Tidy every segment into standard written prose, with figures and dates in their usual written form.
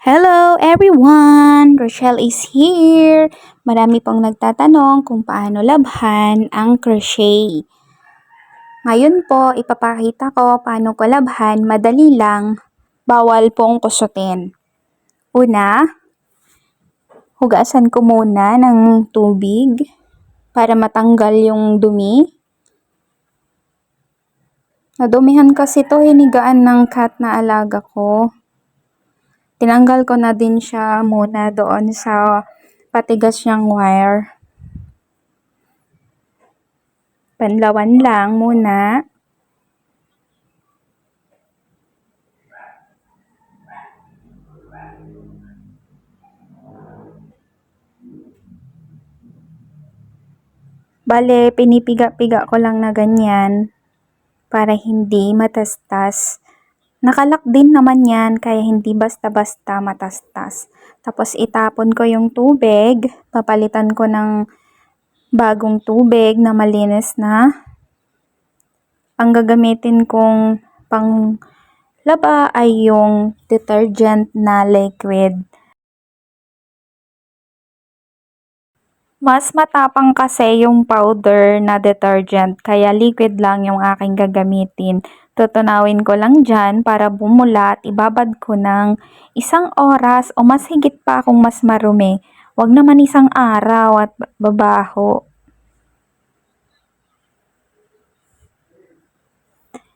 Hello everyone! Rochelle is here! Marami pong nagtatanong kung paano labhan ang crochet. Ngayon po, ipapakita ko paano ko labhan. Madali lang, bawal pong kusutin. Una, hugasan ko muna ng tubig para matanggal yung dumi. Nadumihan kasi to, hinigaan ng cat na alaga ko. Tinanggal ko na din siya muna doon sa patigas niyang wire. Panlawan lang muna. Bale, pinipiga-piga ko lang na ganyan para hindi matastas. Nakalak din naman yan kaya hindi basta-basta matastas. Tapos itapon ko yung tubig, papalitan ko ng bagong tubig na malinis na. Ang gagamitin kong panglaba ay yung detergent na liquid. Mas matapang kasi yung powder na detergent, kaya liquid lang yung aking gagamitin. Tutunawin ko lang dyan para bumulat, ibabad ko ng 1 oras o mas higit pa kung mas marumi. Huwag naman 1 araw at babaho.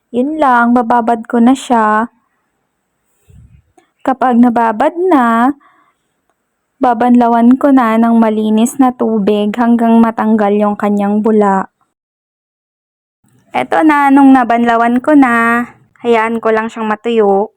Yun lang, bababad ko na siya. Kapag nababad na, babanlawan ko na ng malinis na tubig hanggang matanggal yung kanyang bula. Eto na, nung nabanlawan ko na, hayaan ko lang siyang matuyo.